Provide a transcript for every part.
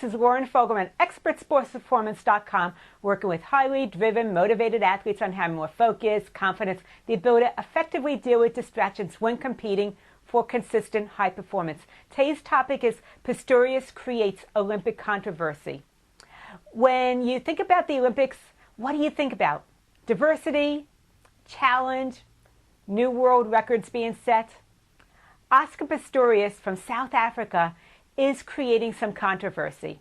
This is Lauren Fogelman, ExpertSportsPerformance.com, working with highly driven, motivated athletes on having more focus, confidence, the ability to effectively deal with distractions when competing for consistent high performance. Today's topic is Pistorius creates Olympic controversy. When you think about the Olympics, what do you think about? Diversity, challenge, new world records being set? Oscar Pistorius from South Africa is creating some controversy.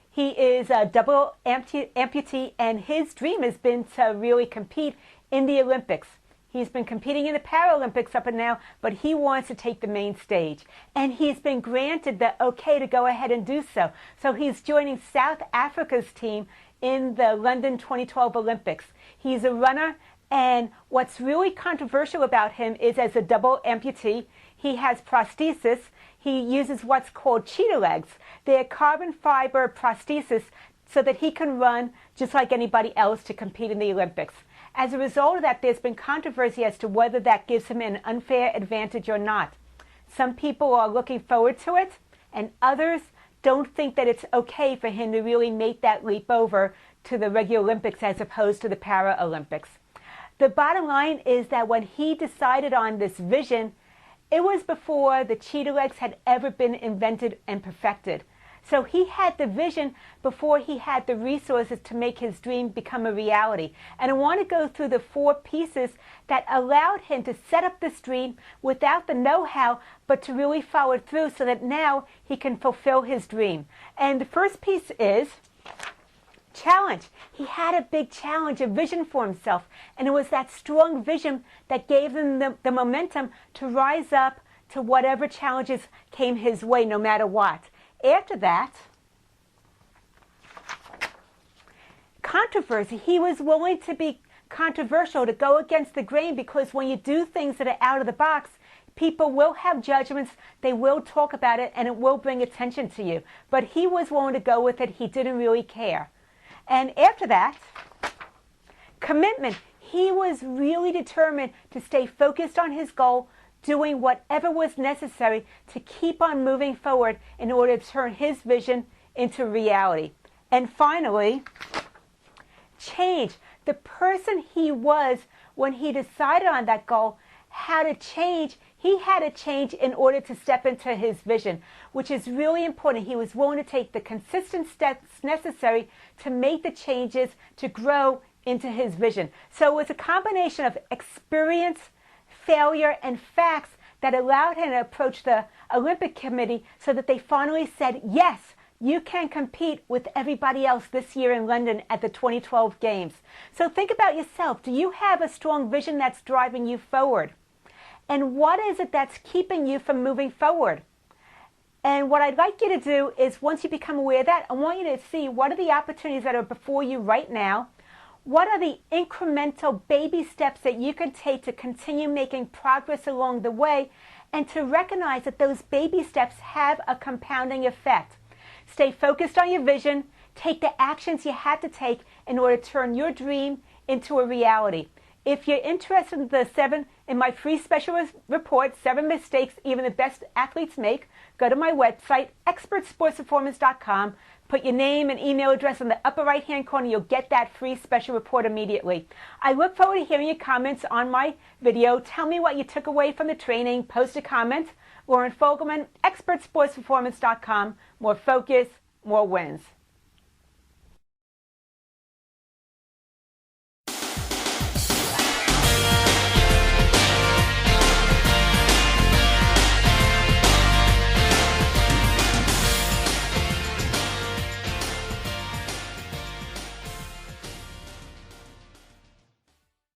He is a double amputee, and his dream has been to really compete in the Olympics. He's been competing in the Paralympics up and now, but he wants to take the main stage. And he's been granted the okay to go ahead and do so. So he's joining South Africa's team in the London 2012 Olympics. He's a runner, and what's really controversial about him is as a double amputee, he has prosthesis. He uses what's called cheetah legs. They're carbon fiber prosthesis so that he can run just like anybody else to compete in the Olympics. As a result of that, there's been controversy as to whether that gives him an unfair advantage or not. Some people are looking forward to it, and others don't think that it's okay for him to really make that leap over to the regular Olympics as opposed to the Paralympics. The bottom line is that when he decided on this vision, it was before the cheetah legs had ever been invented and perfected. So he had the vision before he had the resources to make his dream become a reality. And I want to go through the 4 pieces that allowed him to set up this dream without the know-how, but to really follow through so that now he can fulfill his dream. And the first piece is challenge. He had a big challenge, a vision for himself, and it was that strong vision that gave him the momentum to rise up to whatever challenges came his way, no matter what. After that, controversy. He was willing to be controversial, to go against the grain, because when you do things that are out of the box, people will have judgments, they will talk about it, and it will bring attention to you. But he was willing to go with it. He didn't really care. And after that, commitment. He was really determined to stay focused on his goal, doing whatever was necessary to keep on moving forward in order to turn his vision into reality. And finally, change. The person he was when he decided on that goal had to change. He had to change in order to step into his vision, which is really important. He was willing to take the consistent steps necessary to make the changes to grow into his vision. So it was a combination of experience, failure, and facts that allowed him to approach the Olympic Committee so that they finally said, yes, you can compete with everybody else this year in London at the 2012 Games. So think about yourself. Do you have a strong vision that's driving you forward? And what is it that's keeping you from moving forward? And what I'd like you to do is, once you become aware of that, I want you to see what are the opportunities that are before you right now. What are the incremental baby steps that you can take to continue making progress along the way, and to recognize that those baby steps have a compounding effect. Stay focused on your vision. Take the actions you had to take in order to turn your dream into a reality. If you're interested in my free special report, 7 mistakes even the best athletes make, go to my website, ExpertSportsPerformance.com. Put your name and email address in the upper right-hand corner. You'll get that free special report immediately. I look forward to hearing your comments on my video. Tell me what you took away from the training. Post a comment. Lauren Fogelman, ExpertSportsPerformance.com. More focus, more wins.